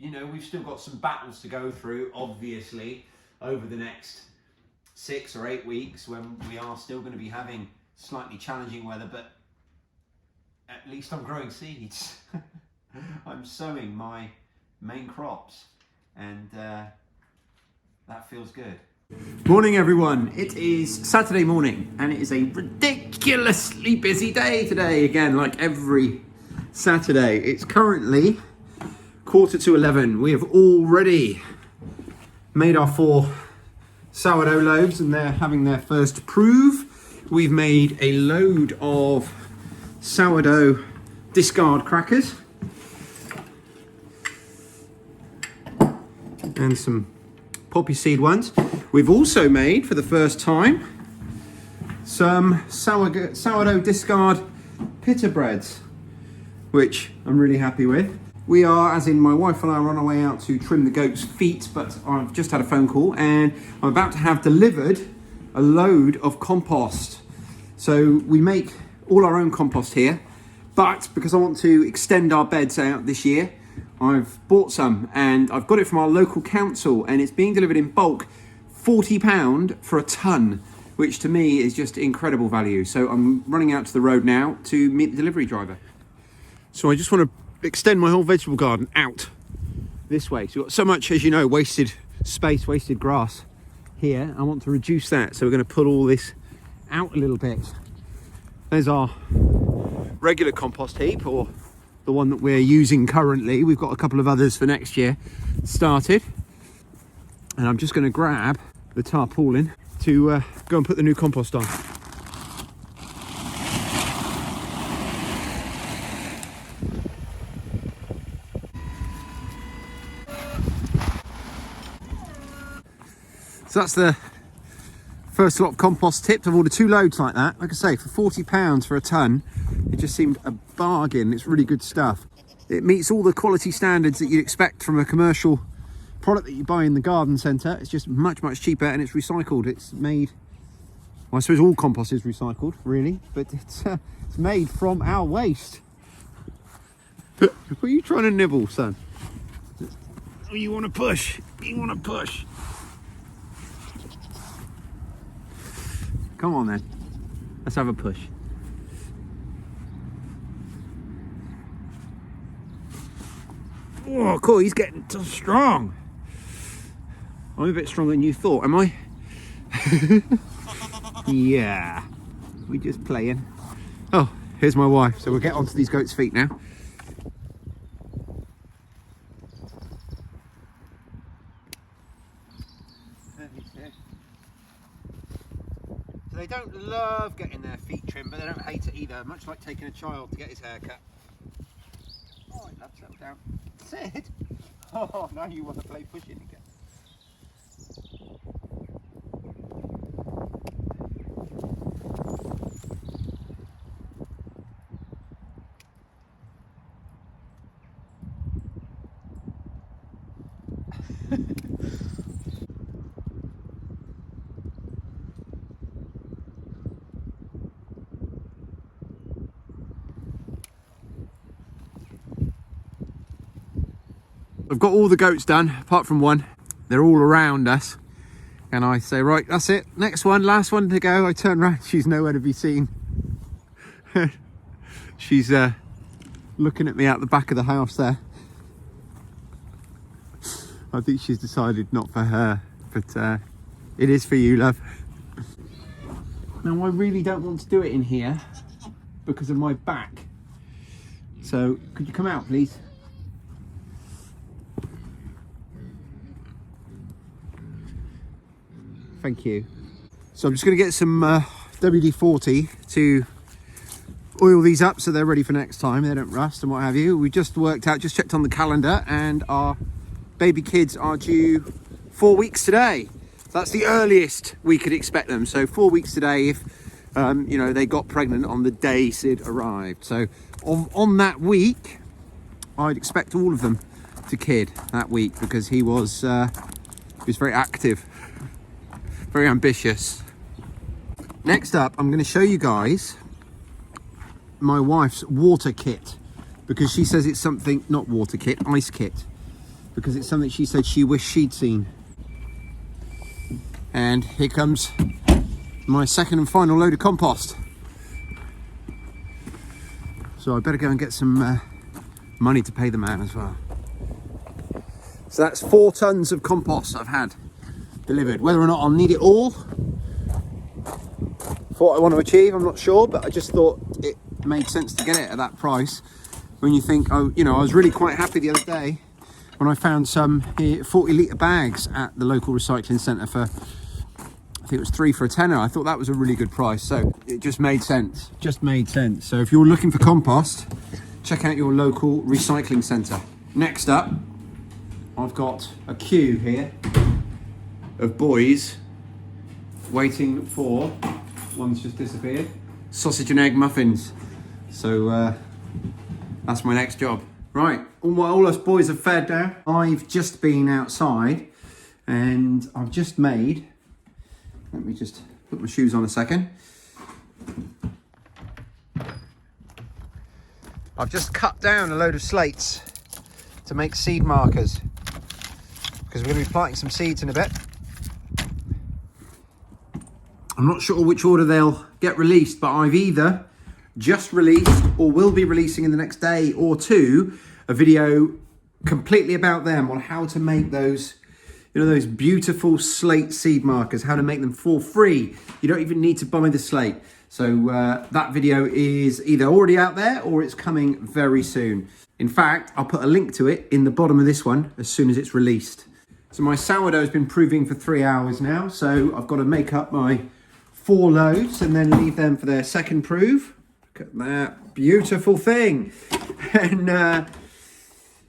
you know, we've still got some battles to go through, obviously, over the next 6 or 8 weeks when we are still going to be having slightly challenging weather, but at least I'm growing seeds. I'm sowing my main crops, and that feels good. Morning everyone, it is Saturday morning and it is a ridiculously busy day today, again like every Saturday. It's currently 11:15. We have already made our 4 sourdough loaves and they're having their first prove. We've made a load of sourdough discard crackers and some poppy seed ones. We've also made, for the first time, some sourdough discard pita breads, which I'm really happy with. We are, as in my wife and I, are on our way out to trim the goats' feet, but I've just had a phone call and I'm about to have delivered a load of compost. So we make all our own compost here, but because I want to extend our beds out this year, I've bought some and I've got it from our local council and it's being delivered in bulk, £40 for a tonne, which to me is just incredible value. So I'm running out to the road now to meet the delivery driver. So I just want to extend my whole vegetable garden out this way. So we've got so much, as you know, wasted space, wasted grass here. I want to reduce that. So we're going to pull all this out a little bit. There's our regular compost heap, or the one that we're using currently. We've got a couple of others for next year started. And I'm just going to grab the tarpaulin to go and put the new compost on. So that's the first lot of compost tipped. I've ordered 2 loads like that. Like I say, for £40 for a tonne, it just seemed a bargain. It's really good stuff. It meets all the quality standards that you'd expect from a commercial product that you buy in the garden centre. It's just much, much cheaper and it's recycled. It's made, well, I suppose all compost is recycled, really, but it's made from our waste. What are you trying to nibble, son? Oh, you want to push? You want to push? Come on then, let's have a push. Oh, cool, he's getting so strong. I'm a bit stronger than you thought, am I? Yeah, we just playing. Oh, here's my wife, so we'll get onto these goats' feet now. So they don't love getting their feet trimmed, but they don't hate it either, much like taking a child to get his hair cut. Oh, I love, settle down. Sid! Oh, now you want to play pushing again. I've got all the goats done, apart from one. They're all around us. And I say, right, that's it. Next one, last one to go. I turn around, she's nowhere to be seen. She's looking at me out the back of the house there. I think she's decided not for her, but it is for you, love. Now, I really don't want to do it in here because of my back. So, could you come out, please? Thank you. So I'm just going to get some WD-40 to oil these up so they're ready for next time. They don't rust and what have you. We just worked out, just checked on the calendar, and our baby kids are due 4 weeks today. So that's the earliest we could expect them. So 4 weeks today if, you know, they got pregnant on the day Sid arrived. So on that week, I'd expect all of them to kid that week because he was very active. Very ambitious. Next up, I'm going to show you guys my wife's water kit because she says it's something, not water kit, ice kit. because it's something she said she wished she'd seen. And here comes my second and final load of compost. So I better go and get some money to pay the man as well. So that's 4 tons of compost I've had delivered. Whether or not I'll need it all for what I want to achieve, I'm not sure, but I just thought it made sense to get it at that price. When you think, oh, you know, I was really quite happy the other day when I found some 40-litre bags at the local recycling centre for, I think it was 3 for a tenner. I thought that was a really good price, so it just made sense. So if you're looking for compost, check out your local recycling centre. Next up, I've got a queue here of boys waiting for, one's just disappeared, sausage and egg muffins. So that's my next job. Right, all us boys are fed now. I've just been outside and I've just made, let me just put my shoes on a second. I've just cut down a load of slates to make seed markers, because we're going to be planting some seeds in a bit. I'm not sure which order they'll get released, but I've either just released or will be releasing in the next day or two a video completely about them, on how to make those, you know, those beautiful slate seed markers, how to make them for free. You don't even need to buy the slate. So that video is either already out there or it's coming very soon. In fact, I'll put a link to it in the bottom of this one as soon as it's released. So my sourdough has been proving for 3 hours now, so I've got to make up my 4 loaves and then leave them for their second prove. Look at that beautiful thing. And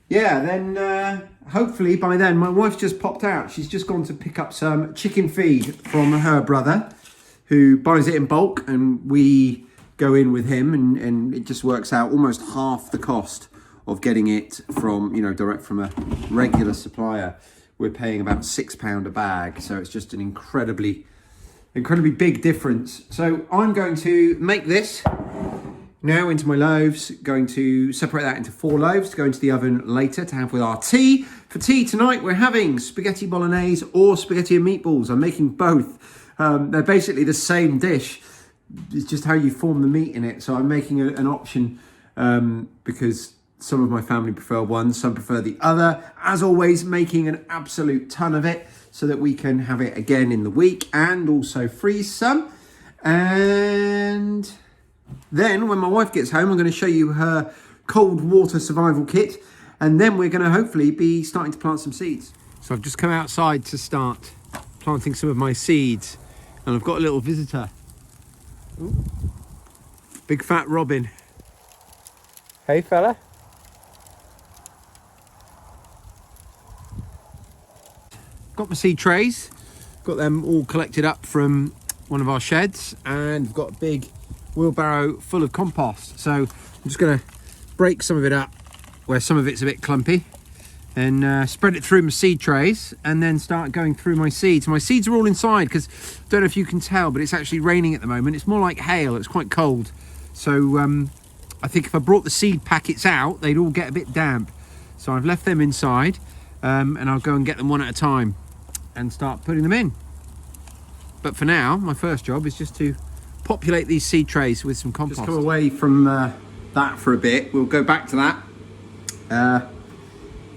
yeah, then hopefully by then, my wife just popped out. She's just gone to pick up some chicken feed from her brother, who buys it in bulk, and we go in with him, and it just works out almost half the cost of getting it from, you know, direct from a regular supplier. We're paying about £6 a bag, so it's just an incredibly big difference. So I'm going to make this now into my loaves, going to separate that into 4 loaves to go into the oven later to have with our tea. For tea tonight, we're having spaghetti bolognese or spaghetti and meatballs. I'm making both. They're basically the same dish. It's just how you form the meat in it. So I'm making an option because some of my family prefer one, some prefer the other. As always, making an absolute ton of it so that we can have it again in the week and also freeze some. And then when my wife gets home, I'm going to show you her cold water survival kit. And then we're going to hopefully be starting to plant some seeds. So I've just come outside to start planting some of my seeds. And I've got a little visitor. Ooh. Big fat robin. Hey fella. Got my seed trays, got them all collected up from one of our sheds, and we've got a big wheelbarrow full of compost. So I'm just going to break some of it up where some of it's a bit clumpy, and spread it through my seed trays, and then start going through my seeds. My seeds are all inside because, I don't know if you can tell, but it's actually raining at the moment. It's more like hail, it's quite cold. So I think if I brought the seed packets out, they'd all get a bit damp. So I've left them inside, and I'll go and get them one at a time and start putting them in. But for now, my first job is just to populate these seed trays with some compost. Just come away from that for a bit. We'll go back to that.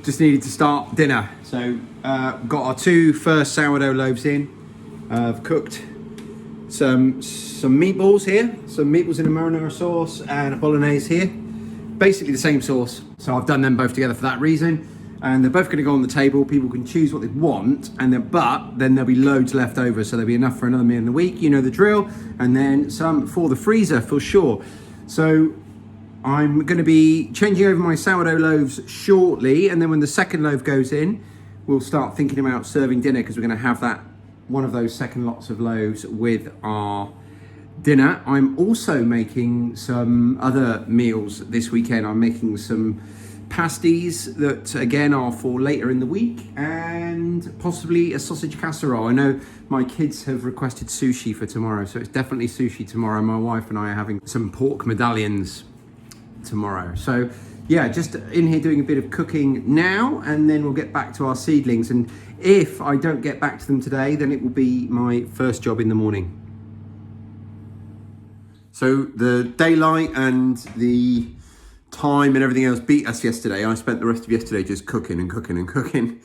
Just needed to start dinner. So got our 2 first sourdough loaves in. I've cooked some meatballs here. Some meatballs in a marinara sauce and a bolognese here. Basically the same sauce. So I've done them both together for that reason. And they're both going to go on the table. People can choose what they want, and then there'll be loads left over, so there'll be enough for another meal in the week. You know the drill. And then some for the freezer for sure. So I'm going to be changing over my sourdough loaves shortly, and then when the second loaf goes in, we'll start thinking about serving dinner, because we're going to have that one of those second lots of loaves with our dinner. I'm also making some other meals this weekend. I'm making some pasties that again are for later in the week, and possibly a sausage casserole. I know my kids have requested sushi for tomorrow, so it's definitely sushi tomorrow. My wife and I are having some pork medallions tomorrow. So yeah, just in here doing a bit of cooking now, and then we'll get back to our seedlings. And if I don't get back to them today, then it will be my first job in the morning. So the daylight and the time and everything else beat us yesterday. I spent the rest of yesterday just cooking and cooking and cooking,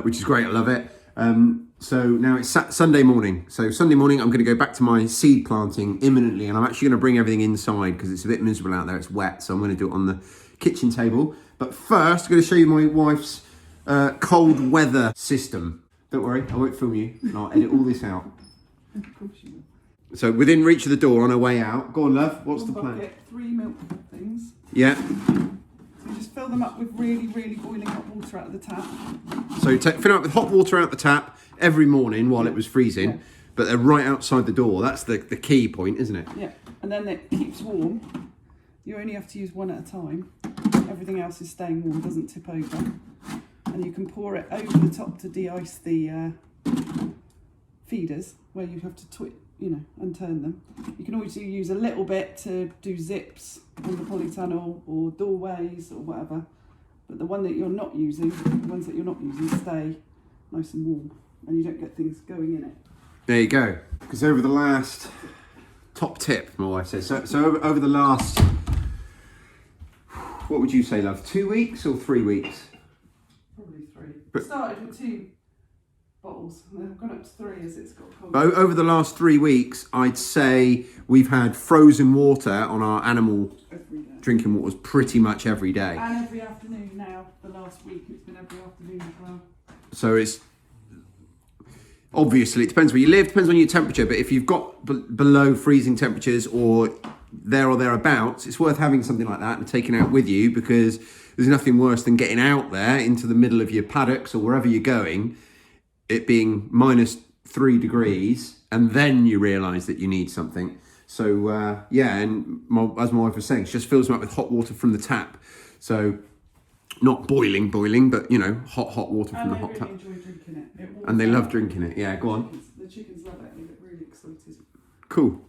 which is great. I love it. So now it's Sunday morning. So Sunday morning, I'm going to go back to my seed planting imminently, and I'm actually going to bring everything inside because it's a bit miserable out there. It's wet, so I'm going to do it on the kitchen table. But first, I'm going to show you my wife's cold weather system. Don't worry, I won't film you, and I'll edit all this out. Of course you will. So within reach of the door on our way out. Go on, love. What's the plan? Bucket, 3 milk things. Yeah. So you just fill them up with really, really boiling hot water out of the tap. So you fill it up with hot water out the tap every morning while it was freezing, Yeah. but they're right outside the door. That's the key point, isn't it? Yeah, and then it keeps warm. You only have to use one at a time. Everything else is staying warm, doesn't tip over. And you can pour it over the top to de-ice the feeders, where you have to unturn them. You can always use a little bit to do zips on the polytunnel or doorways or whatever. But the one that you're not using, the ones that you're not using stay nice and warm, and you don't get things going in it. There you go. Because over the last, top tip, my wife says, so over the last, what would you say, love, 2 weeks or 3 weeks? Probably 3. But- Started with 2 bottles, and they've gone up to 3 as it's got cold. Over the last 3 weeks, I'd say we've had frozen water on our animal Every day. drinking waters pretty much every day. And every afternoon now, the last week it's been every afternoon as well. So it's, obviously, it depends where you live, depends on your temperature, but if you've got below freezing temperatures or there or thereabouts, it's worth having something like that and taking it out with you, because there's nothing worse than getting out there into the middle of your paddocks or wherever you're going, it being -3 degrees, and then you realise that you need something. So, yeah, and as my wife was saying, she just fills them up with hot water from the tap. So, not boiling, but, hot water from the hot tap. And they really enjoy drinking it. And they love drinking it. Yeah, go on. The chickens love it. They get really excited. Cool.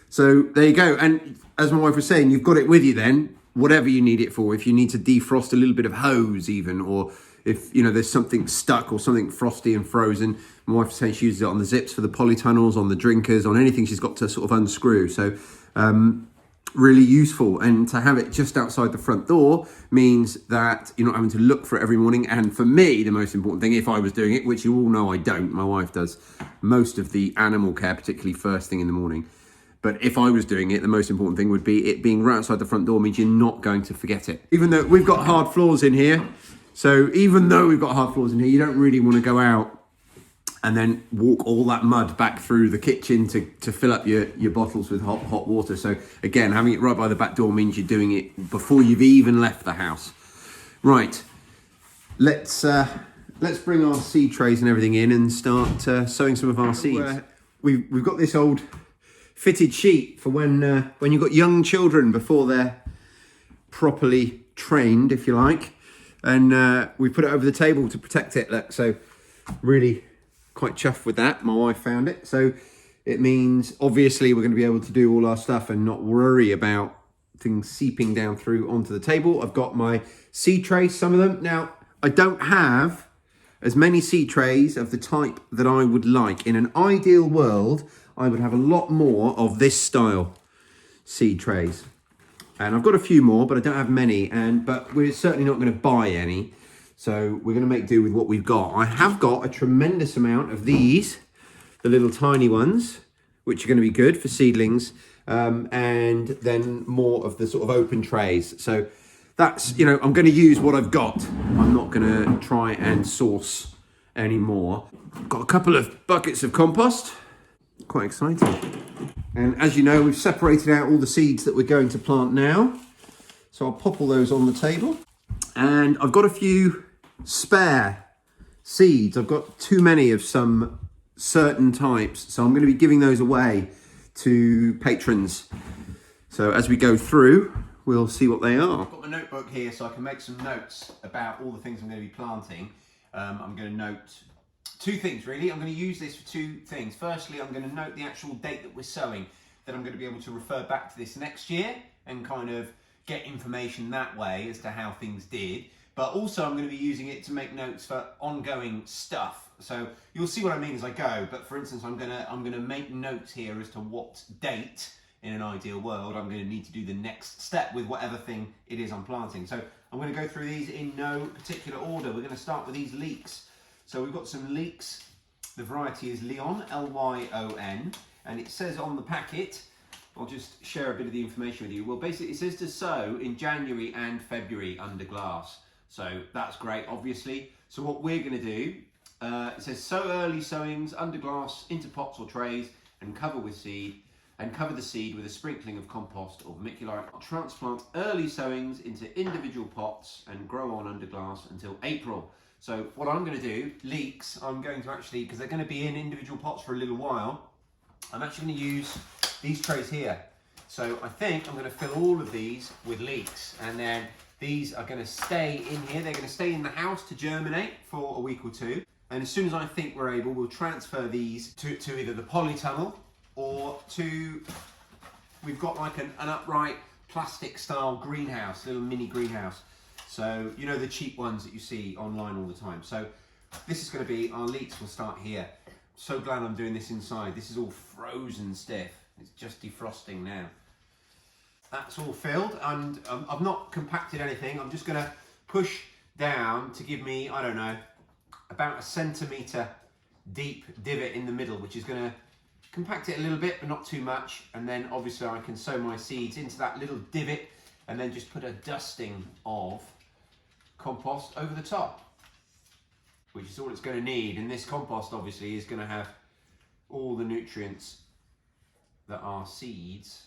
So there you go. And as my wife was saying, you've got it with you then, whatever you need it for. If you need to defrost a little bit of hose even, or if, there's something stuck or something frosty and frozen, my wife was saying she uses it on the zips for the polytunnels, on the drinkers, on anything she's got to sort of unscrew. So really useful. And to have it just outside the front door means that you're not having to look for it every morning. And for me, the most important thing, if I was doing it, which you all know I don't, my wife does most of the animal care, particularly first thing in the morning. But if I was doing it, the most important thing would be it being right outside the front door means you're not going to forget it. Even though we've got hard floors in here, so even though we've got hard floors in here, you don't really want to go out and then walk all that mud back through the kitchen to fill up your bottles with hot water. So again, having it right by the back door means you're doing it before you've even left the house. Right, let's bring our seed trays and everything in and start sowing some of our seeds. We've got this old fitted sheet for when you've got young children before they're properly trained, if you like, and we put it over the table to protect it. Look, so really quite chuffed with that. My wife found it, so it means obviously we're going to be able to do all our stuff and not worry about things seeping down through onto the table. I've got my seed trays, some of them. Now, I don't have as many seed trays of the type that I would like. In an ideal world, I would have a lot more of this style seed trays. And I've got a few more, but I don't have many. But we're certainly not going to buy any. So we're going to make do with what we've got. I have got a tremendous amount of these, the little tiny ones, which are going to be good for seedlings. And then more of the sort of open trays. So that's, I'm going to use what I've got. I'm not going to try and source any more. Got a couple of buckets of compost. Quite exciting. And as you know, we've separated out all the seeds that we're going to plant now. So I'll pop all those on the table. And I've got a few spare seeds. I've got too many of some certain types. So I'm going to be giving those away to patrons. So as we go through, we'll see what they are. I've got my notebook here so I can make some notes about all the things I'm going to be planting. I'm going to note 2 things really. I'm going to use this for 2 things. Firstly, I'm going to note the actual date that we're sowing, that I'm going to be able to refer back to this next year and kind of get information that way as to how things did. But also I'm going to be using it to make notes for ongoing stuff. So you'll see what I mean as I go. But for instance, I'm gonna make notes here as to what date, in an ideal world, I'm going to need to do the next step with whatever thing it is I'm planting. So I'm going to go through these in no particular order. We're going to start with these leeks. So we've got some leeks. The variety is Lyon, Lyon, and it says on the packet, I'll just share a bit of the information with you. Well, basically it says to sow in January and February under glass. So that's great, obviously. So what we're going to do, it says sow early sowings under glass into pots or trays and cover with seed. And cover the seed with a sprinkling of compost or vermiculite. Transplant early sowings into individual pots and grow on under glass until April. So what I'm going to do, leeks, I'm going to actually, because they're going to be in individual pots for a little while, I'm actually going to use these trays here. So I think I'm going to fill all of these with leeks, and then these are going to stay in here. They're going to stay in the house to germinate for a week or two. And as soon as I think we're able, we'll transfer these to either the polytunnel or we've got like an upright plastic style greenhouse, little mini greenhouse. So, you know, the cheap ones that you see online all the time. So this is going to be, our leeks will start here. So glad I'm doing this inside. This is all frozen stiff. It's just defrosting now. That's all filled, and I've not compacted anything. I'm just going to push down to give me, I don't know, about a centimetre deep divot in the middle, which is going to compact it a little bit, but not too much. And then obviously I can sow my seeds into that little divot and then just put a dusting of compost over the top, which is all it's going to need. And this compost obviously is going to have all the nutrients that our seeds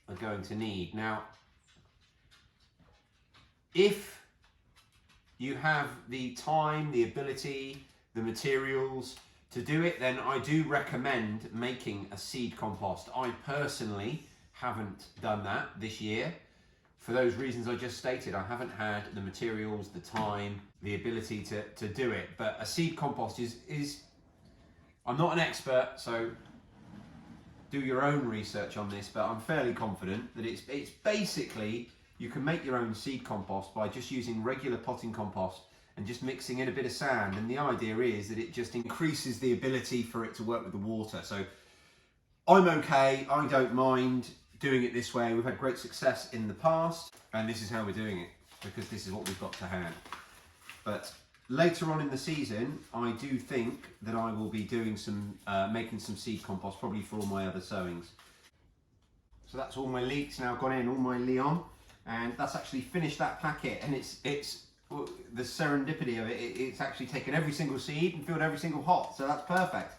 are going to need. Now, if you have the time, the ability, the materials to do it, then I do recommend making a seed compost. I personally haven't done that this year for those reasons I just stated. I haven't had the materials, the time, the ability to do it. But a seed compost is I'm not an expert, so do your own research on this, but I'm fairly confident that it's basically, you can make your own seed compost by just using regular potting compost and just mixing in a bit of sand. And the idea is that it just increases the ability for it to work with the water. So I'm okay, I don't mind doing it this way. We've had great success in the past, and this is how we're doing it, because this is what we've got to hand. But later on in the season, I do think that I will be doing some, making some seed compost, probably for all my other sowings. So that's all my leeks now gone in, all my Lyon, and that's actually finished that packet. And it's the serendipity of it, it's actually taken every single seed and filled every single hot, so that's perfect.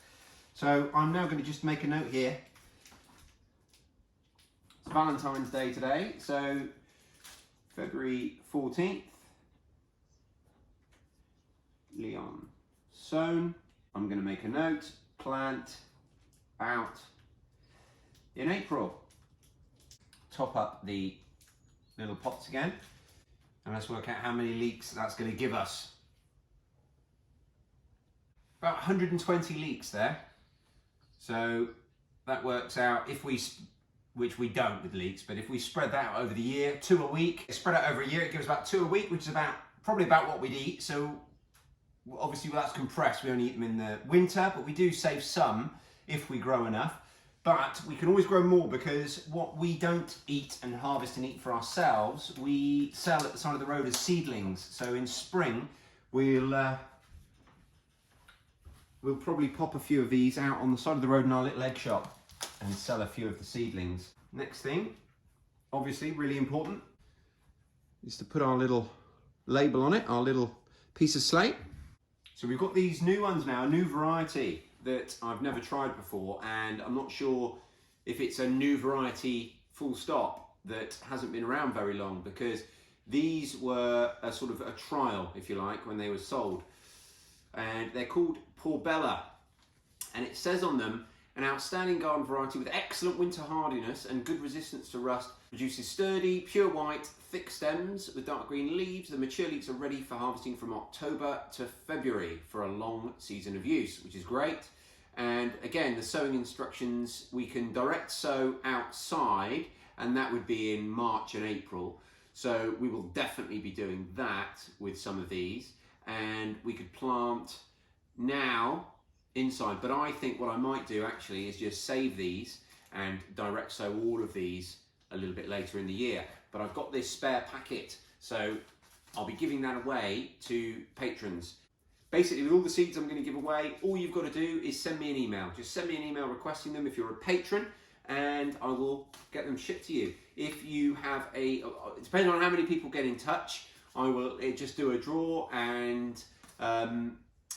So I'm now going to just make a note here. It's Valentine's Day today, so February 14th, Lyon sown. I'm going to make a note, plant out in April. Top up the little pots again, and let's work out how many leeks that's going to give us. About 120 leeks there. So that works out, if we, which we don't with leeks, but if we spread that out over the year, 2 a week, spread out over a year, it gives about 2 a week, which is probably about what we'd eat. So obviously, well, that's compressed, we only eat them in the winter, but we do save some if we grow enough. But we can always grow more, because what we don't eat and harvest and eat for ourselves, we sell at the side of the road as seedlings. So in spring, we'll probably pop a few of these out on the side of the road in our little egg shop and sell a few of the seedlings. Next thing, obviously really important, is to put our little label on it, our little piece of slate. So we've got these new ones now, a new variety that I've never tried before, and I'm not sure if it's a new variety full stop that hasn't been around very long, because these were a sort of a trial, if you like, when they were sold. And they're called Perpetual, and it says on them, an outstanding garden variety with excellent winter hardiness and good resistance to rust, produces sturdy, pure white, thick stems with dark green leaves. The mature leeks are ready for harvesting from October to February for a long season of use, which is great. And again, the sowing instructions, we can direct sow outside, and that would be in March and April. So we will definitely be doing that with some of these, and we could plant now inside. But I think what I might do actually is just save these and direct sow all of these a little bit later in the year. But I've got this spare packet, so I'll be giving that away to patrons. Basically, with all the seeds I'm going to give away, all you've got to do is send me an email. Just send me an email requesting them if you're a patron, and I will get them shipped to you. If you have depending on how many people get in touch, I will just do a draw, and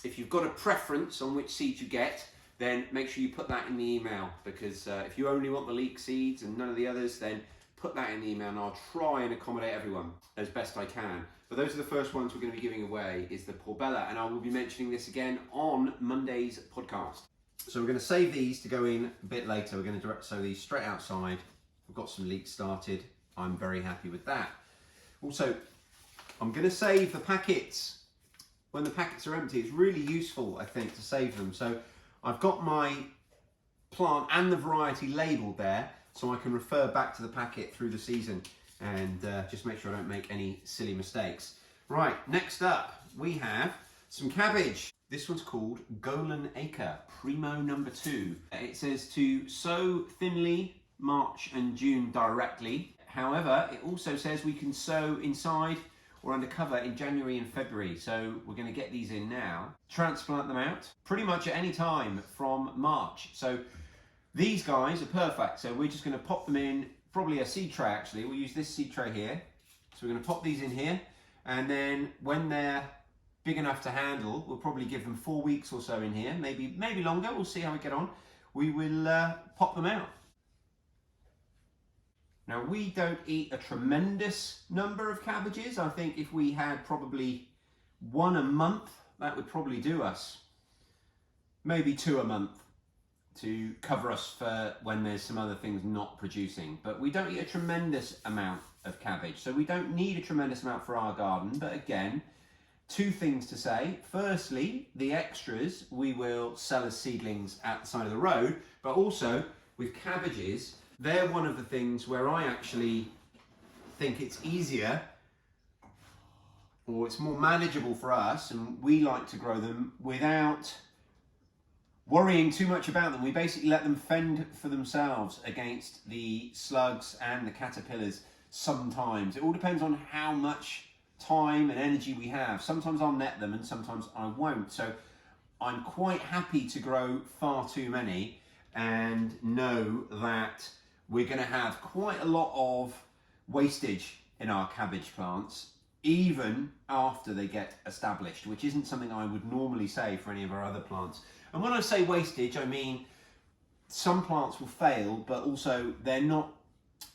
if you've got a preference on which seeds you get, then make sure you put that in the email, because if you only want the leek seeds and none of the others, then put that in the email and I'll try and accommodate everyone as best I can. But those are the first ones we're going to be giving away, is the Portobello, and I will be mentioning this again on Monday's podcast. So we're going to save these to go in a bit later. We're going to direct sow these straight outside. We've got some leeks started. I'm very happy with that. Also, I'm going to save the packets when the packets are empty. It's really useful, I think, to save them. So I've got my plant and the variety labelled there, so I can refer back to the packet through the season and just make sure I don't make any silly mistakes. Right, next up we have some cabbage. This one's called Golan Acre Primo number 2. It says to sow thinly March and June directly. However, it also says we can sow inside or under cover in January and February. So we're going to get these in now. Transplant them out pretty much at any time from March. So these guys are perfect. So we're just going to pop them in, probably a seed tray actually. We'll use this seed tray here. So we're going to pop these in here, and then when they're big enough to handle, we'll probably give them 4 weeks or so in here, maybe longer. We'll see how we get on. We will pop them out. Now, we don't eat a tremendous number of cabbages. I think if we had probably 1 a month, that would probably do us. Maybe 2 a month to cover us for when there's some other things not producing. But we don't eat a tremendous amount of cabbage, so we don't need a tremendous amount for our garden. But again, 2 things to say. Firstly, the extras we will sell as seedlings at the side of the road, but also with cabbages, they're one of the things where I actually think it's easier, or it's more manageable for us, and we like to grow them without worrying too much about them. We basically let them fend for themselves against the slugs and the caterpillars sometimes. It all depends on how much time and energy we have. Sometimes I'll net them and sometimes I won't. So I'm quite happy to grow far too many and know that we're going to have quite a lot of wastage in our cabbage plants, even after they get established, which isn't something I would normally say for any of our other plants. And when I say wastage, I mean some plants will fail, but also they're not,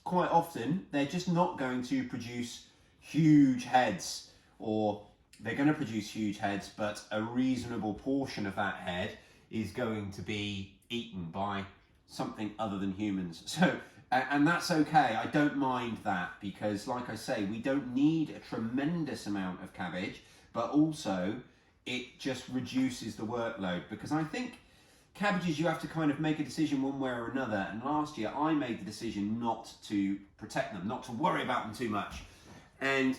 quite often, they're just not going to produce huge heads, or they're going to produce huge heads, but a reasonable portion of that head is going to be eaten by something other than humans. So, and that's okay. I don't mind that, because like I say, we don't need a tremendous amount of cabbage, but also it just reduces the workload, because I think cabbages, you have to kind of make a decision one way or another. And last year I made the decision not to protect them, not to worry about them too much. And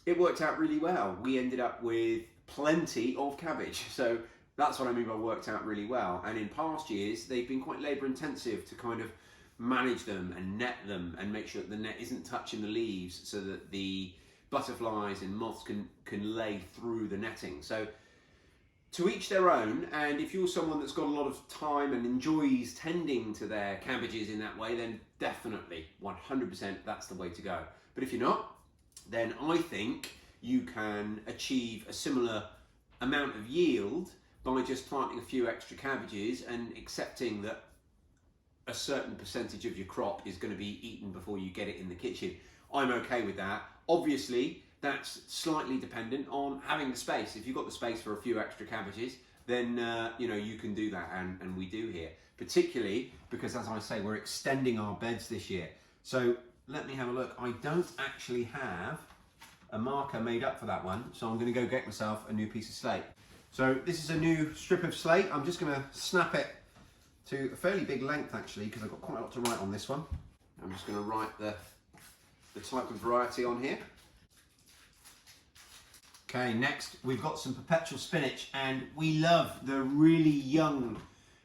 it worked out really well. We ended up with plenty of cabbage. So that's what I mean by worked out really well. And in past years, they've been quite labour intensive to kind of manage them and net them and make sure that the net isn't touching the leaves, so that the butterflies and moths can lay through the netting. So to each their own, and if you're someone that's got a lot of time and enjoys tending to their cabbages in that way, then definitely 100% that's the way to go. But if you're not, then I think you can achieve a similar amount of yield by just planting a few extra cabbages and accepting that a certain percentage of your crop is going to be eaten before you get it in the kitchen. I'm okay with that. Obviously, that's slightly dependent on having the space. If you've got the space for a few extra cabbages, then you know, you can do that, and we do here. Particularly because, as I say, we're extending our beds this year. So let me have a look. I don't actually have a marker made up for that one, so I'm going to go get myself a new piece of slate. So this is a new strip of slate. I'm just going to snap it to a fairly big length actually, because I've got quite a lot to write on this one. I'm just going to write the the type of variety on here. Okay, next we've got some Perpetual spinach, and we love the really young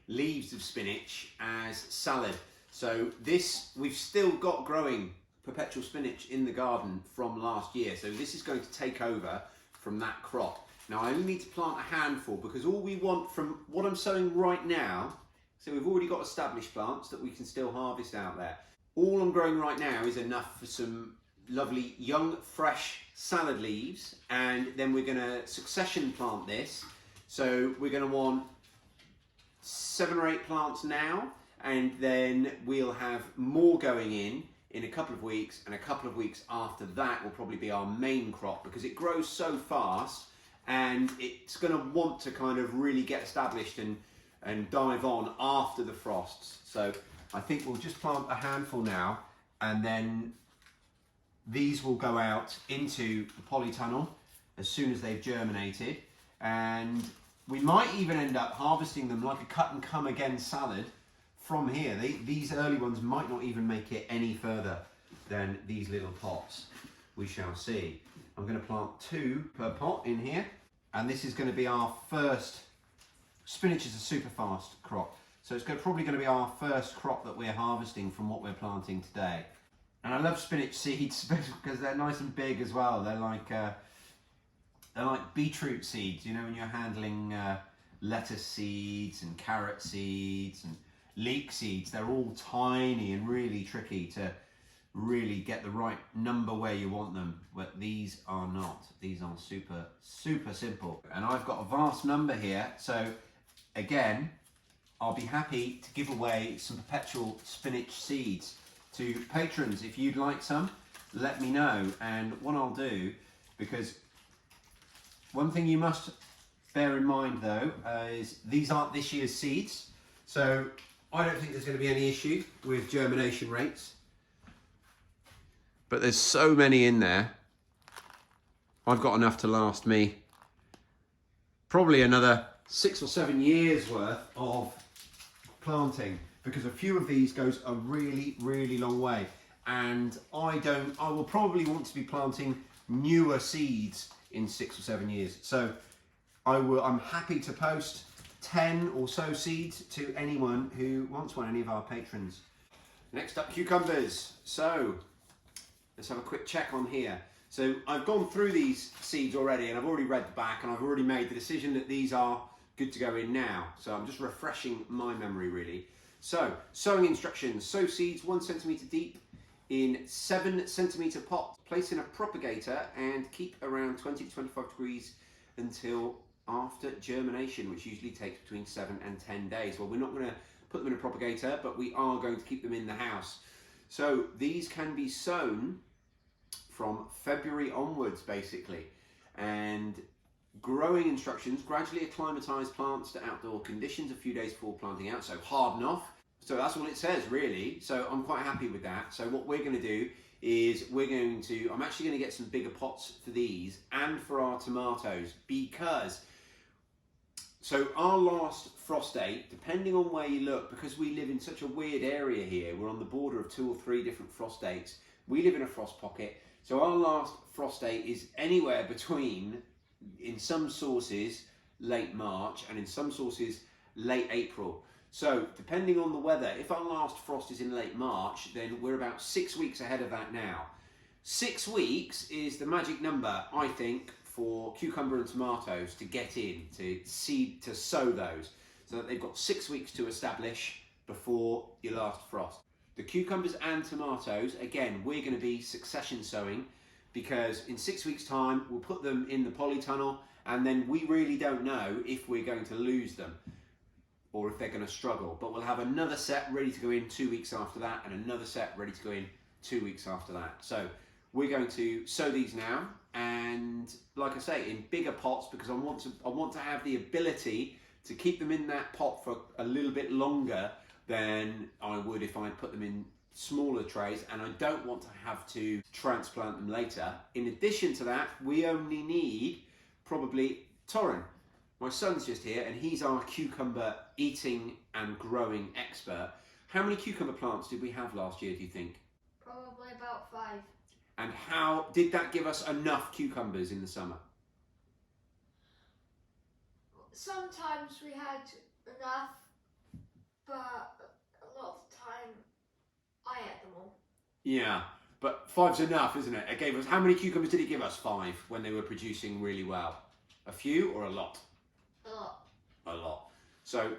leaves of spinach as salad. So this, we've still got growing Perpetual spinach in the garden from last year. So this is going to take over from that crop. Now I only need to plant a handful because all we want from what I'm sowing right now, so we've already got established plants that we can still harvest out there. All I'm growing right now is enough for some lovely young fresh salad leaves, and then we're going to succession plant this. So we're going to want 7 or 8 plants now, and then we'll have more going in a couple of weeks, and a couple of weeks after that will probably be our main crop because it grows so fast and it's going to want to kind of really get established and dive on after the frosts. So I think we'll just plant a handful now, and then these will go out into the polytunnel as soon as they've germinated, and we might even end up harvesting them like a cut and come again salad from here. These early ones might not even make it any further than these little pots. We shall see. I'm going to plant 2 per pot in here, and this is going to be our first. Spinach is a super fast crop, so it's probably going to be our first crop that we're harvesting from what we're planting today. And I love spinach seeds because they're nice and big as well. They're like beetroot seeds, you know, when you're handling lettuce seeds and carrot seeds and leek seeds. They're all tiny and really tricky to really get the right number where you want them, but these are not. These are super, super simple. And I've got a vast number here, so again, I'll be happy to give away some Perpetual spinach seeds to patrons. If you'd like some, let me know. And what I'll do, because one thing you must bear in mind though, is these aren't this year's seeds, so I don't think there's going to be any issue with germination rates. But there's so many in there, I've got enough to last me probably another 6 or 7 years worth of planting, because a few of these goes a really, really long way. And I will probably want to be planting newer seeds in 6 or 7 years. So I'm happy to post 10 or so seeds to anyone who wants one, any of our patrons. Next up, cucumbers. So let's have a quick check on here. So I've gone through these seeds already, and I've already read the back, and I've already made the decision that these are good to go in now. So I'm just refreshing my memory really. So sowing instructions: sow seeds 1 centimetre deep in 7 centimetre pots. Place in a propagator and keep around 20 to 25 degrees until after germination, which usually takes between 7 and 10 days. Well, we're not going to put them in a propagator, but we are going to keep them in the house. So these can be sown from February onwards basically. And growing instructions: gradually acclimatise plants to outdoor conditions a few days before planting out, so harden off. So that's all it says really, so I'm quite happy with that. So what we're going to do is I'm actually going to get some bigger pots for these and for our tomatoes, because so our last frost date, depending on where you look, because we live in such a weird area here, we're on the border of 2 or 3 different frost dates. We live in a frost pocket, so our last frost date is anywhere between, in some sources, late March, and in some sources, late April. So depending on the weather, if our last frost is in late March, then we're about 6 weeks ahead of that now. 6 weeks is the magic number, I think, for cucumber and tomatoes to get in, to seed, to sow those, so that they've got 6 weeks to establish before your last frost. The cucumbers and tomatoes, again, we're going to be succession sowing, because in 6 weeks' time we'll put them in the polytunnel, and then we really don't know if we're going to lose them or if they're going to struggle. But we'll have another set ready to go in 2 weeks after that, and another set ready to go in 2 weeks after that. So we're going to sow these now, and like I say, in bigger pots, because I want to have the ability to keep them in that pot for a little bit longer than I would if I put them in smaller trays, and I don't want to have to transplant them later. In addition to that, we only need probably Torrin. My son's just here, and he's our cucumber eating and growing expert. How many cucumber plants did we have last year, do you think? Probably about 5. And how did that give us enough cucumbers in the summer? Sometimes we had enough, but a lot of the time I ate them all. Yeah, but 5's enough, isn't it? It gave us, how many cucumbers did it give us? 5 when they were producing really well. A few or a lot? A lot. A lot. So,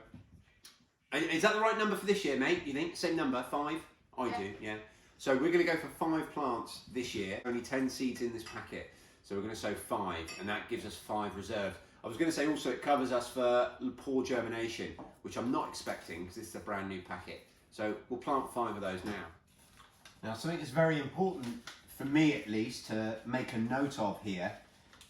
is that the right number for this year, mate? You think? Same number, 5? I do, yeah. So we're going to go for 5 plants this year. Only 10 seeds in this packet. So we're going to sow 5, and that gives us 5 reserved. I was going to say also it covers us for poor germination, which I'm not expecting because this is a brand new packet. So we'll plant 5 of those now. Now, something that's very important for me at least to make a note of here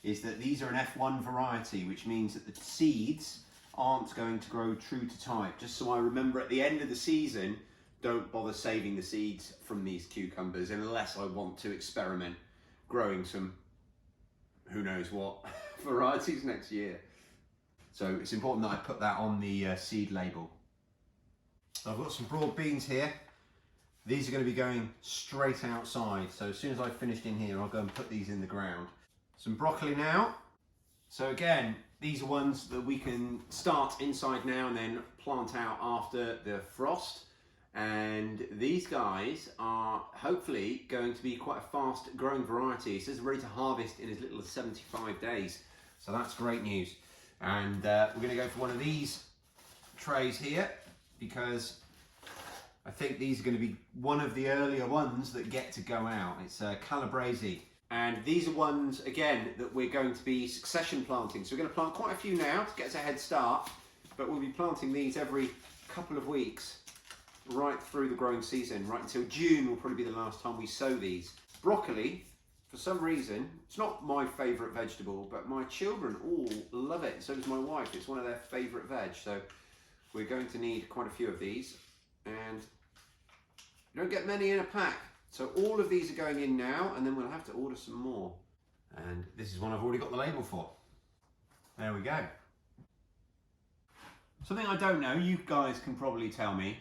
is that these are an F1 variety, which means that the seeds aren't going to grow true to type. Just so I remember at the end of the season, don't bother saving the seeds from these cucumbers unless I want to experiment growing some who knows what varieties next year. So it's important that I put that on the seed label. I've got some broad beans here. These are going to be going straight outside. So as soon as I've finished in here, I'll go and put these in the ground. Some broccoli now. So again, these are ones that we can start inside now and then plant out after the frost. And these guys are hopefully going to be quite a fast growing variety. It says ready to harvest in as little as 75 days. So that's great news. And we're going to go for one of these trays here because I think these are going to be one of the earlier ones that get to go out. It's Calabrese. And these are ones, again, that we're going to be succession planting. So we're going to plant quite a few now to get us a head start. But we'll be planting these every couple of weeks right through the growing season, right until June will probably be the last time we sow these. Broccoli, for some reason, it's not my favourite vegetable, but my children all love it. So does my wife. It's one of their favourite veg. So we're going to need quite a few of these. And you don't get many in a pack. So all of these are going in now, and then we'll have to order some more. And this is one I've already got the label for. There we go. Something I don't know, you guys can probably tell me,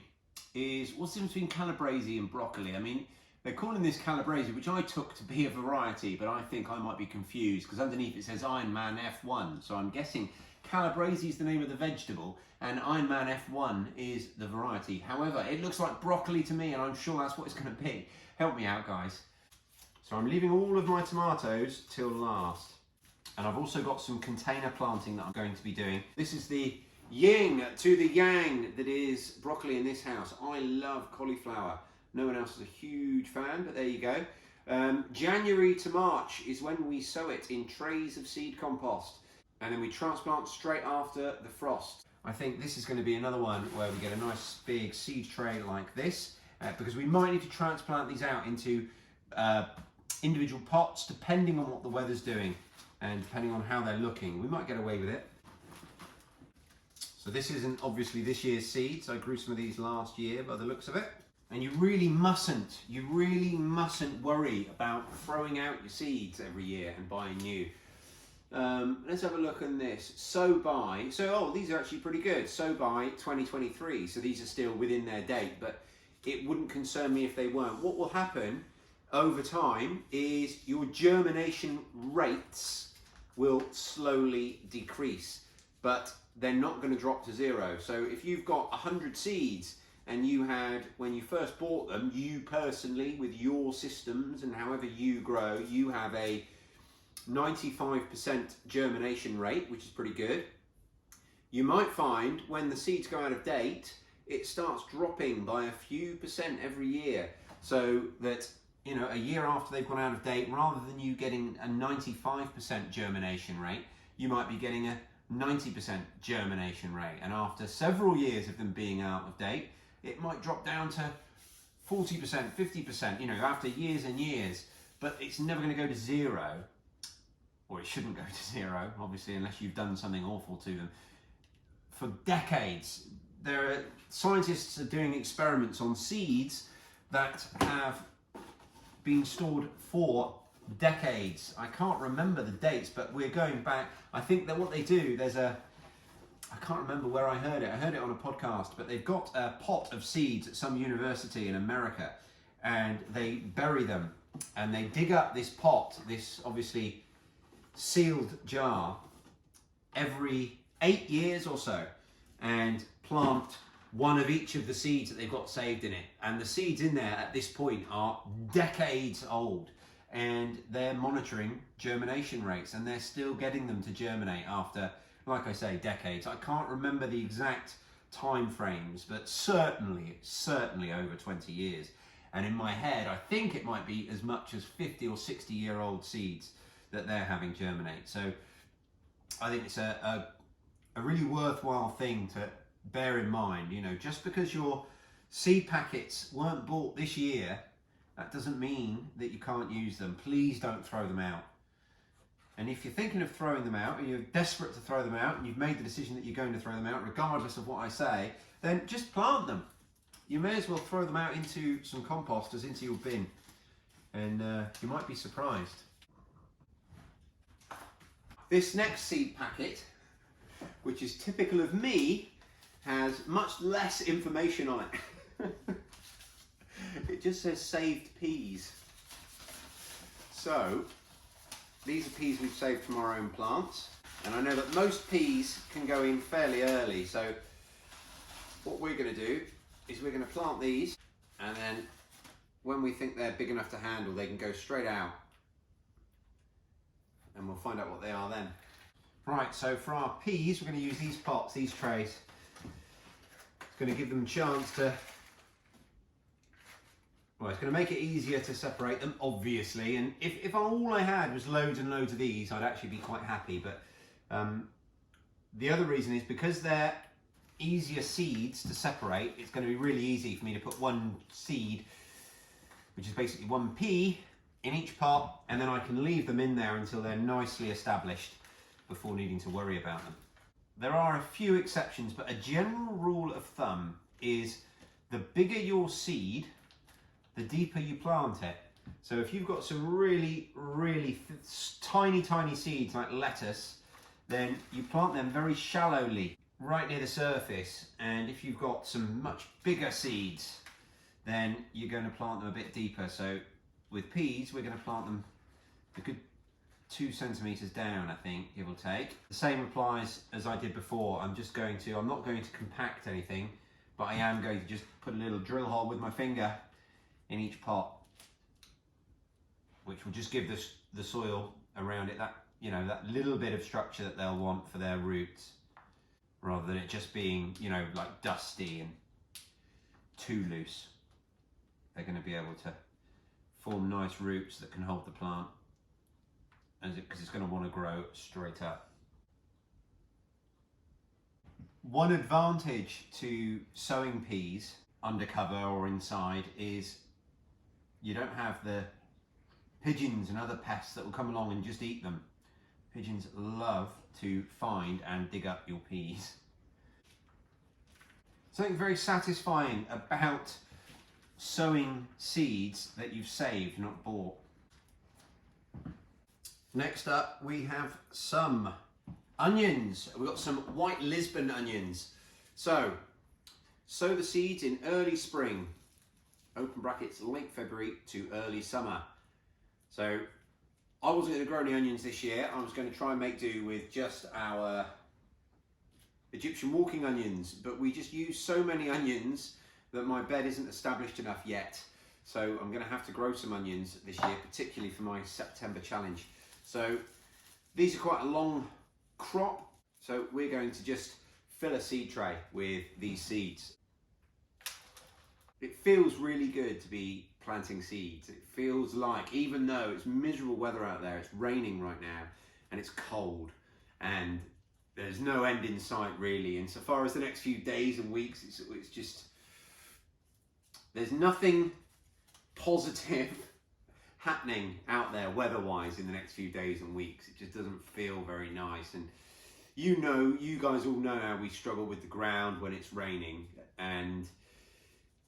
is what's the difference between Calabrese and broccoli? I mean, they're calling this Calabrese, which I took to be a variety, but I think I might be confused because underneath it says Iron Man F1. So I'm guessing Calabrese is the name of the vegetable and Iron Man F1 is the variety. However, it looks like broccoli to me and I'm sure that's what it's going to be. Help me out, guys. So I'm leaving all of my tomatoes till last. And I've also got some container planting that I'm going to be doing. This is the yin to the yang that is broccoli in this house. I love cauliflower. No one else is a huge fan, but there you go. January to March is when we sow it in trays of seed compost. And then we transplant straight after the frost. I think this is going to be another one where we get a nice big seed tray like this, because we might need to transplant these out into individual pots depending on what the weather's doing and depending on how they're looking. We might get away with it. So this isn't obviously this year's seeds. I grew some of these last year by the looks of it. And you really mustn't worry about throwing out your seeds every year and buying new. Let's have a look on this. Oh, these are actually pretty good. Sow by 2023. So these are still within their date, but it wouldn't concern me if they weren't. What will happen over time is your germination rates will slowly decrease, but they're not going to drop to 0. So if you've got 100 seeds and you had, when you first bought them, you personally, with your systems and however you grow, you have a 95% germination rate, which is pretty good. You might find when the seeds go out of date, it starts dropping by a few percent every year. So that, you know, a year after they've gone out of date, rather than you getting a 95% germination rate, you might be getting a 90% germination rate. And after several years of them being out of date, it might drop down to 40%, 50%, you know, after years and years, but it's never going to go to 0. Or it shouldn't go to 0, obviously, unless you've done something awful to them. For decades, scientists are doing experiments on seeds that have been stored for decades. I can't remember the dates, but we're going back. I think that what they do, I can't remember where I heard it. I heard it on a podcast, but they've got a pot of seeds at some university in America, and they bury them and they dig up this pot, this obviously sealed jar, every 8 years or so, and plant one of each of the seeds that they've got saved in it. And the seeds in there at this point are decades old, and they're monitoring germination rates, and they're still getting them to germinate after, like I say, decades. I can't remember the exact time frames, but certainly over 20 years. And in my head, I think it might be as much as 50 or 60-year-old seeds that they're having germinate. So I think it's a really worthwhile thing to bear in mind. You know, just because your seed packets weren't bought this year, that doesn't mean that you can't use them. Please don't throw them out. And if you're thinking of throwing them out, and you're desperate to throw them out, and you've made the decision that you're going to throw them out, regardless of what I say, then just plant them. You may as well throw them out into some compost as into your bin, and you might be surprised. This next seed packet, which is typical of me, has much less information on it. It just says saved peas. So, these are peas we've saved from our own plants, and I know that most peas can go in fairly early, so what we're going to do is we're going to plant these, and then when we think they're big enough to handle, they can go straight out, and we'll find out what they are then. Right, so for our peas, we're going to use these pots, these trays. It's going to give them a chance to, well, it's going to make it easier to separate them, obviously, and if all I had was loads and loads of these, I'd actually be quite happy, but the other reason is because they're easier seeds to separate, it's going to be really easy for me to put one seed, which is basically one pea, in each pot, and then I can leave them in there until they're nicely established before needing to worry about them. There are a few exceptions, but a general rule of thumb is the bigger your seed, the deeper you plant it. So if you've got some really tiny seeds like lettuce, then you plant them very shallowly, right near the surface. And if you've got some much bigger seeds, then you're going to plant them a bit deeper. So with peas, we're going to plant them a good 2 centimeters down, I think, give or take. The same applies as I did before. I'm not going to compact anything, but I am going to just put a little drill hole with my finger in each pot, which will just give the soil around it that, you know, that little bit of structure that they'll want for their roots, rather than it just being, you know, like dusty and too loose. They're going to be able to form nice roots that can hold the plant, because it's going to want to grow straight up. One advantage to sowing peas undercover or inside is you don't have the pigeons and other pests that will come along and just eat them. Pigeons love to find and dig up your peas. Something very satisfying about sowing seeds that you've saved, not bought. Next up, we have some onions. We've got some white Lisbon onions. So, sow the seeds in early spring, open brackets, late February to early summer. So, I wasn't going to grow any onions this year. I was going to try and make do with just our Egyptian walking onions, but we just use so many onions that my bed isn't established enough yet. So I'm going to have to grow some onions this year, particularly for my September challenge. So these are quite a long crop, so we're going to just fill a seed tray with these seeds. It feels really good to be planting seeds. It feels like, even though it's miserable weather out there, it's raining right now and it's cold and there's no end in sight really, and so far as the next few days and weeks, it's just, there's nothing positive happening out there weather-wise in the next few days and weeks. It just doesn't feel very nice. And you know, you guys all know how we struggle with the ground when it's raining. And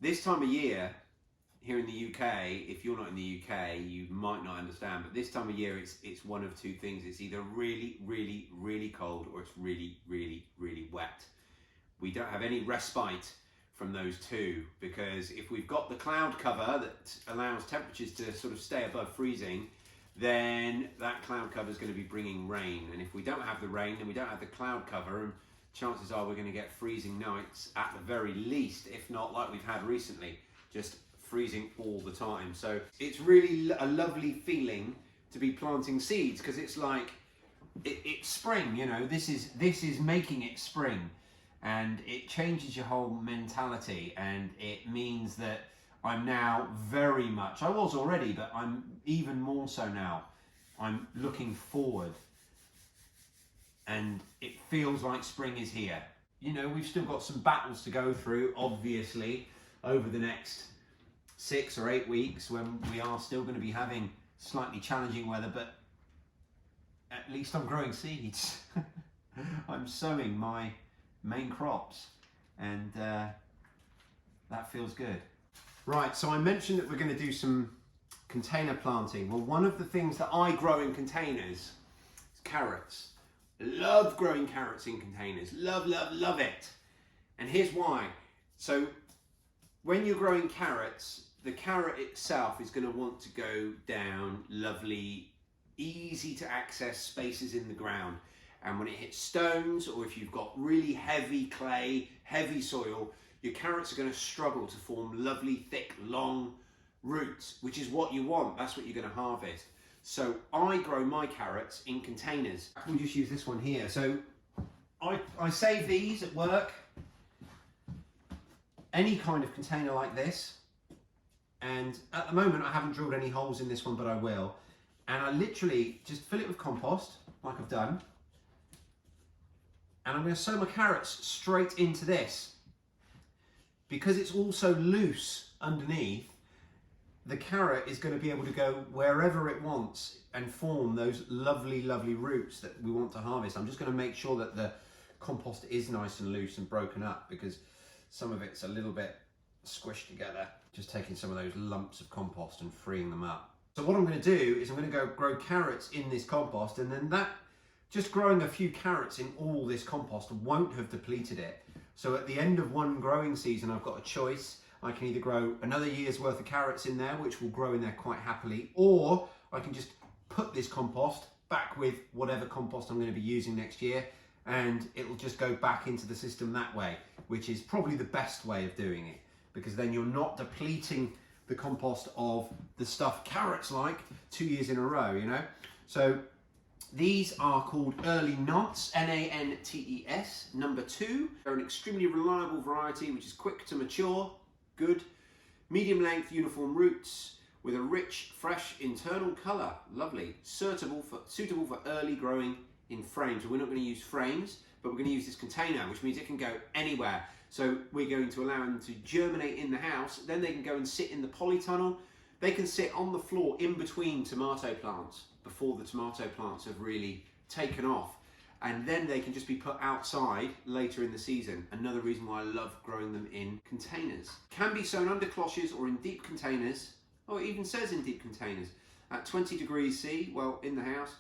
this time of year, here in the UK, if you're not in the UK, you might not understand, but this time of year, it's one of two things. It's either really cold, or it's really wet. We don't have any respite from those two, because if we've got the cloud cover that allows temperatures to sort of stay above freezing, then that cloud cover is going to be bringing rain. And if we don't have the rain, then we don't have the cloud cover, and chances are we're going to get freezing nights at the very least, if not like we've had recently, just freezing all the time. So it's really a lovely feeling to be planting seeds, because it's like it's spring, you know, this is making it spring, and it changes your whole mentality, and it means that I'm now very much, I was already, but I'm even more so now, I'm looking forward, and it feels like spring is here. You know, we've still got some battles to go through, obviously, over the next 6 or 8 weeks, when we are still going to be having slightly challenging weather, but at least I'm growing seeds. I'm sowing my main crops, and that feels good. Right, so I mentioned that we're going to do some container planting. Well, one of the things that I grow in containers is carrots. Love growing carrots in containers. Love, love, love it. And here's why. So when you're growing carrots, the carrot itself is going to want to go down lovely, easy to access spaces in the ground. And when it hits stones, or if you've got really heavy clay, heavy soil, your carrots are going to struggle to form lovely, thick, long roots, which is what you want. That's what you're going to harvest. So I grow my carrots in containers. We'll just use this one here. So I save these at work, any kind of container like this. And at the moment, I haven't drilled any holes in this one, but I will. And I literally just fill it with compost, like I've done. And I'm going to sow my carrots straight into this. Because it's also loose underneath, the carrot is going to be able to go wherever it wants and form those lovely, lovely roots that we want to harvest. I'm just going to make sure that the compost is nice and loose and broken up, because some of it's a little bit squished together. Just taking some of those lumps of compost and freeing them up. So what I'm going to do is I'm going to go grow carrots in this compost, and then that, just growing a few carrots in all this compost won't have depleted it. So at the end of one growing season, I've got a choice. I can either grow another year's worth of carrots in there, which will grow in there quite happily, or I can just put this compost back with whatever compost I'm going to be using next year, and it'll just go back into the system that way, which is probably the best way of doing it, because then you're not depleting the compost of the stuff carrots like 2 years in a row, you know? So these are called early Nantes, Nantes, number 2. They're an extremely reliable variety, which is quick to mature, good, medium length uniform roots with a rich, fresh internal colour, lovely, suitable for early growing in frames. We're not going to use frames, but we're going to use this container, which means it can go anywhere. So we're going to allow them to germinate in the house, then they can go and sit in the polytunnel. They can sit on the floor in between tomato plants before the tomato plants have really taken off. And then they can just be put outside later in the season. Another reason why I love growing them in containers. Can be sown under cloches or in deep containers. Oh, it even says in deep containers. At 20 degrees C, well, in the house.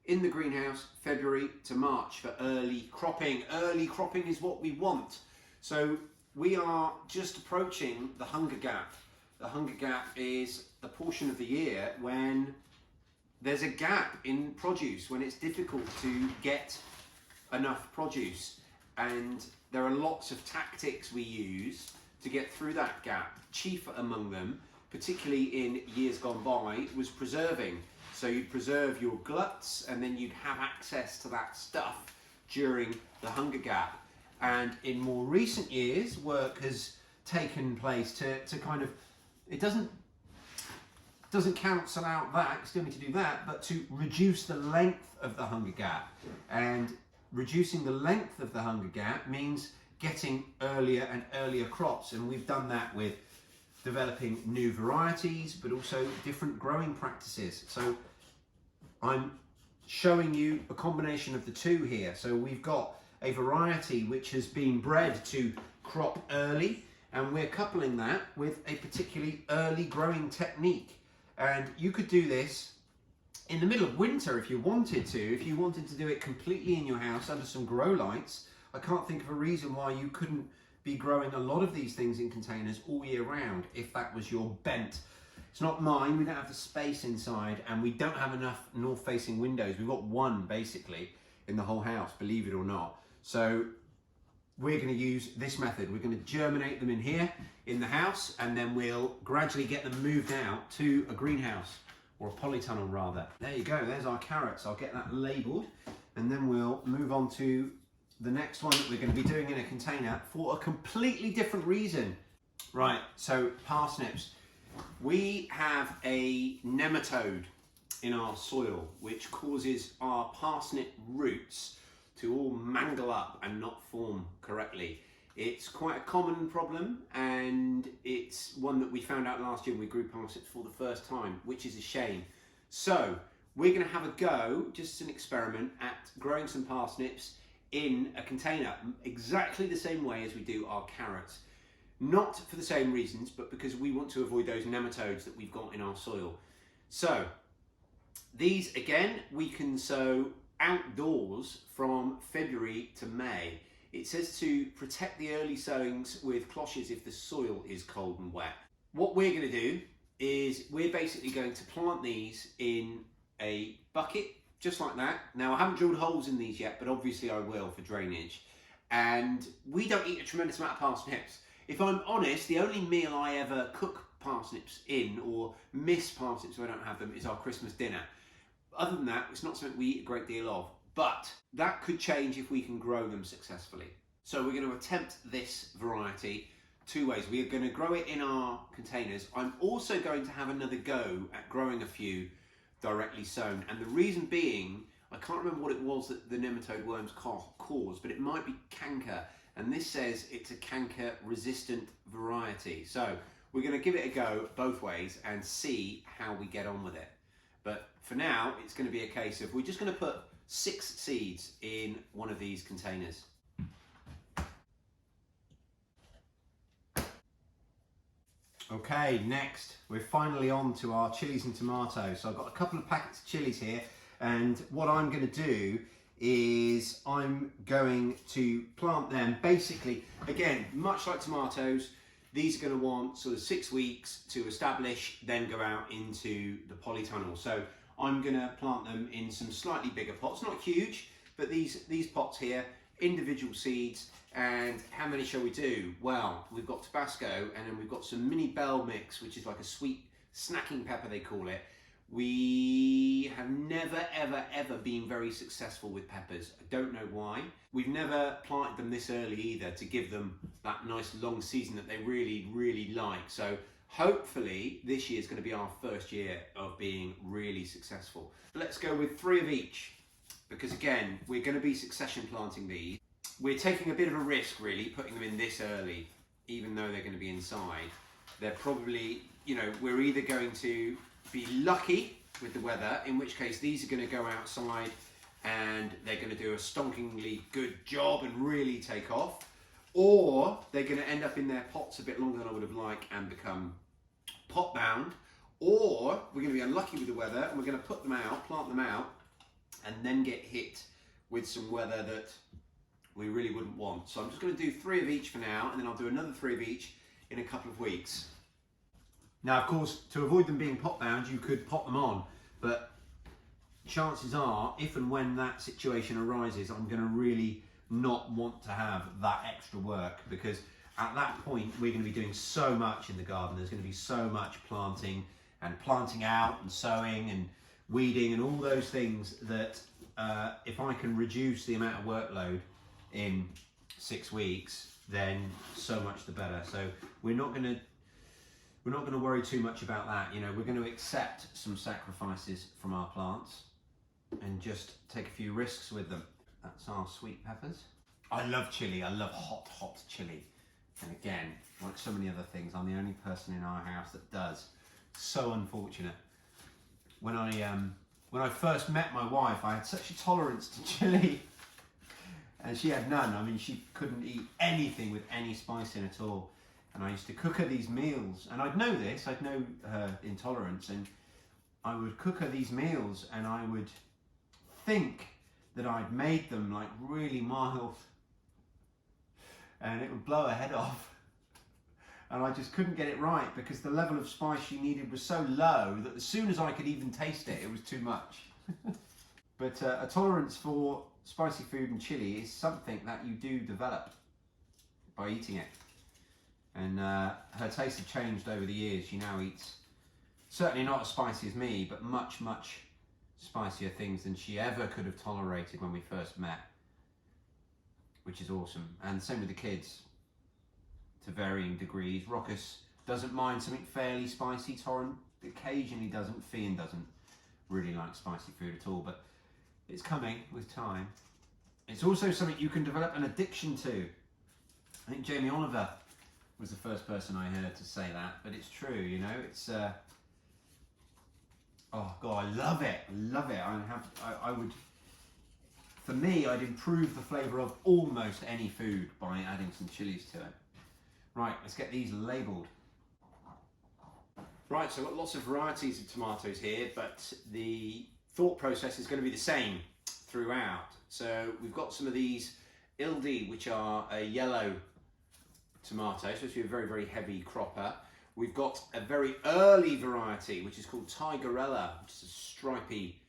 In the greenhouse, February to March for early cropping. Early cropping is what we want. So we are just approaching the hunger gap. The hunger gap is the portion of the year when there's a gap in produce, when it's difficult to get enough produce. And there are lots of tactics we use to get through that gap. Chief among them, particularly in years gone by, was preserving. So you'd preserve your gluts, and then you'd have access to that stuff during the hunger gap. And in more recent years, work has taken place to kind of, it doesn't cancel out that, you still need to do that, but to reduce the length of the hunger gap. And reducing the length of the hunger gap means getting earlier and earlier crops. And we've done that with developing new varieties, but also different growing practices. So I'm showing you a combination of the two here. So we've got a variety which has been bred to crop early, and we're coupling that with a particularly early growing technique. And you could do this in the middle of winter if you wanted to. If you wanted to do it completely in your house under some grow lights, I can't think of a reason why you couldn't be growing a lot of these things in containers all year round if that was your bent. It's not mine. We don't have the space inside, and we don't have enough north-facing windows. We've got one basically in the whole house, believe it or not. So we're going to use this method. We're going to germinate them in here in the house, and then we'll gradually get them moved out to a greenhouse, or a polytunnel rather. There you go, there's our carrots. I'll get that labelled, and then we'll move on to the next one that we're going to be doing in a container for a completely different reason. Right, so parsnips. We have a nematode in our soil which causes our parsnip roots to all mangle up and not form correctly. It's quite a common problem, and it's one that we found out last year when we grew parsnips for the first time, which is a shame. So we're going to have a go, just an experiment, at growing some parsnips in a container, exactly the same way as we do our carrots. Not for the same reasons, but because we want to avoid those nematodes that we've got in our soil. So these, again, we can sow outdoors from February to May. It says to protect the early sowings with cloches if the soil is cold and wet. What we're going to do is we're basically going to plant these in a bucket, just like that. Now, I haven't drilled holes in these yet, but obviously I will for drainage. And we don't eat a tremendous amount of parsnips. If I'm honest, the only meal I ever cook parsnips in, or miss parsnips if I don't have them, is our Christmas dinner. Other than that, it's not something we eat a great deal of. But that could change if we can grow them successfully. So we're going to attempt this variety two ways. We are going to grow it in our containers. I'm also going to have another go at growing a few directly sown. And the reason being, I can't remember what it was that the nematode worms caused, but it might be canker. And this says it's a canker resistant variety. So we're going to give it a go both ways and see how we get on with it. But for now, it's going to be a case of we're just going to put 6 seeds in one of these containers. Okay, next we're finally on to our chilies and tomatoes. So I've got a couple of packets of chilies here, and what I'm going to do is I'm going to plant them basically, again, much like tomatoes, these are going to want sort of 6 weeks to establish, then go out into the polytunnel. So I'm going to plant them in some slightly bigger pots, not huge, but these pots here, individual seeds. And how many shall we do? Well, we've got Tabasco, and then we've got some mini bell mix, which is like a sweet snacking pepper, they call it. We have never, ever, ever been very successful with peppers. I don't know why. We've never planted them this early either, to give them that nice long season that they really, really like. So hopefully this year is going to be our first year of being really successful. Let's go with 3 of each, because again, we're going to be succession planting these. We're taking a bit of a risk really, putting them in this early, even though they're going to be inside. They're probably, you know, we're either going to be lucky with the weather, in which case these are going to go outside and they're going to do a stonkingly good job and really take off, or they're going to end up in their pots a bit longer than I would have liked and become pot bound, or we're going to be unlucky with the weather and we're going to put them out, plant them out, and then get hit with some weather that we really wouldn't want. So I'm just going to do 3 of each for now, and then I'll do another 3 of each in a couple of weeks. Now, of course, to avoid them being pot bound, you could pot them on, but chances are, if and when that situation arises, I'm going to really not want to have that extra work, because at that point we're going to be doing so much in the garden. There's going to be so much planting and planting out and sowing and weeding and all those things that if I can reduce the amount of workload in 6 weeks, then so much the better. So we're not going to worry too much about that. You know, we're going to accept some sacrifices from our plants and just take a few risks with them. That's our sweet peppers. I love chili. I love hot chili. And again, like so many other things, I'm the only person in our house that does. So unfortunate. When I first met my wife, I had such a tolerance to chili, and she had none. I mean, she couldn't eat anything with any spice in at all. And I used to cook her these meals, and I'd know this, I'd know her intolerance, and I would cook her these meals, and I would think that I'd made them like really mild. and it would blow her head off. And I just couldn't get it right because the level of spice she needed was so low that as soon as I could even taste it, it was too much. But a tolerance for spicy food and chili is something that you do develop by eating it. And her tastes have changed over the years. She now eats, certainly not as spicy as me, but much, much spicier things than she ever could have tolerated when we first met, which is awesome. And same with the kids, to varying degrees. Rockus doesn't mind something fairly spicy. Torrent occasionally doesn't. Fian doesn't really like spicy food at all, but it's coming with time. It's also something you can develop an addiction to. I think Jamie Oliver was the first person I heard to say that, but it's true, you know. It's oh God, I love it. I love it. I would, for me, I'd improve the flavour of almost any food by adding some chilies to it. Right, let's get these labelled. Right, so I've got lots of varieties of tomatoes here, but the thought process is going to be the same throughout. So we've got some of these Ildi, which are a yellow tomato, so it's a very, very heavy cropper. We've got a very early variety, which is called Tigerella, which is a stripy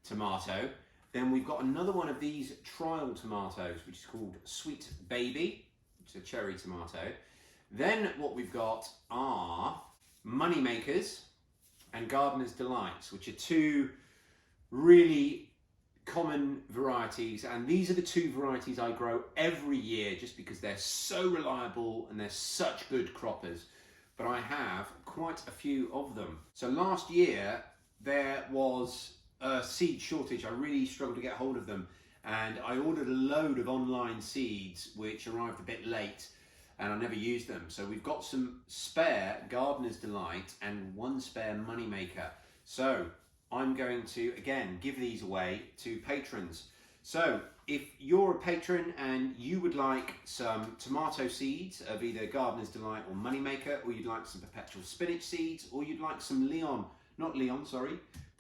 tomato. Then we've got another one of these trial tomatoes, which is called Sweet Baby, which is a cherry tomato. Then what we've got are Money Makers and Gardener's Delights, which are two really common varieties, and these are the two varieties I grow every year just because they're so reliable and they're such good croppers. But I have quite a few of them. So last year there was a seed shortage. I really struggled to get hold of them, and I ordered a load of online seeds which arrived a bit late, and I never used them. So we've got some spare Gardener's Delight and one spare Moneymaker. So I'm going to, again, give these away to patrons. So if you're a patron and you would like some tomato seeds of either Gardener's Delight or Moneymaker, or you'd like some Perpetual spinach seeds, or you'd like some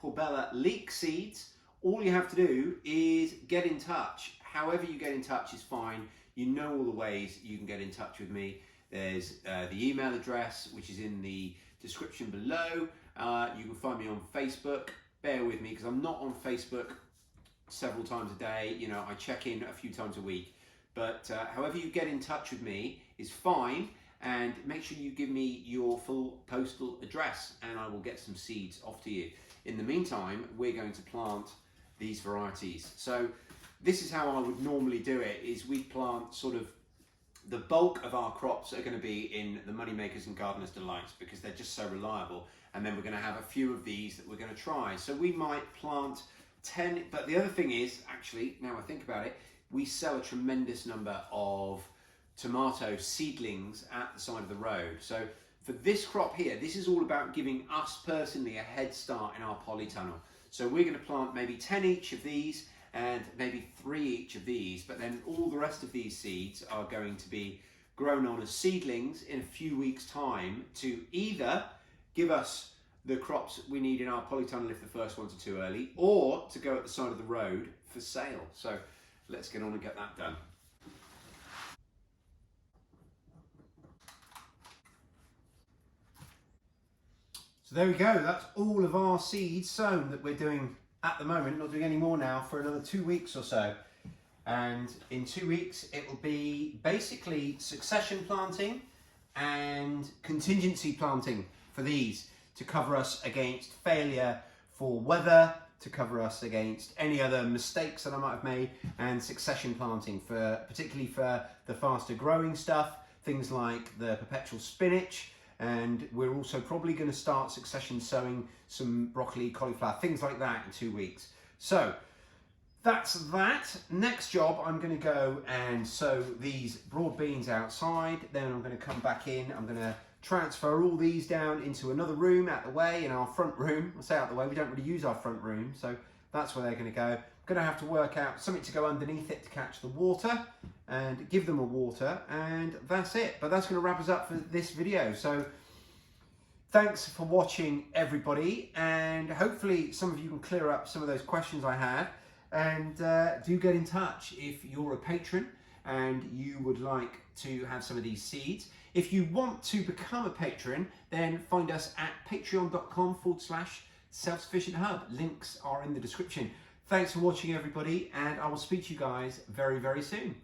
Porbella leek seeds, all you have to do is get in touch. However you get in touch is fine. You know all the ways you can get in touch with me. There's the email address, which is in the description below. You can find me on Facebook. Bear with me because I'm not on Facebook several times a day. You know, I check in a few times a week. But however you get in touch with me is fine. And make sure you give me your full postal address and I will get some seeds off to you. In the meantime, we're going to plant these varieties. So this is how I would normally do it, is we plant sort of the bulk of our crops are going to be in the Moneymakers and Gardener's Delights because they're just so reliable. And then we're going to have a few of these that we're going to try. So we might plant 10, but the other thing is, actually, now I think about it, we sell a tremendous number of tomato seedlings at the side of the road. So for this crop here, this is all about giving us personally a head start in our polytunnel. So we're going to plant maybe 10 each of these and maybe 3 each of these, but then all the rest of these seeds are going to be grown on as seedlings in a few weeks' time to either give us the crops we need in our polytunnel if the first ones are too early, or to go at the side of the road for sale. So let's get on and get that done. So there we go, that's all of our seeds sown that we're doing at the moment, not doing any more now for another 2 weeks or so. And in 2 weeks it will be basically succession planting and contingency planting for these to cover us against failure for weather, to cover us against any other mistakes that I might have made, and succession planting for particularly for the faster growing stuff, things like the Perpetual spinach. And we're also probably going to start succession sowing some broccoli, cauliflower, things like that in 2 weeks. So that's that. Next job, I'm going to go and sow these broad beans outside. Then I'm going to come back in. I'm going to transfer all these down into another room out the way, in our front room. I say out the way, we don't really use our front room, so that's where they're going to go. I'm going to have to work out something to go underneath it to catch the water and give them a water, and that's it. But that's going to wrap us up for this video. So thanks for watching, everybody, and hopefully some of you can clear up some of those questions I had. And do get in touch if you're a patron and you would like to have some of these seeds. If you want to become a patron, then find us at patreon.com/self-sufficient hub. Links are in the description. Thanks for watching, everybody, and I will speak to you guys very, very soon.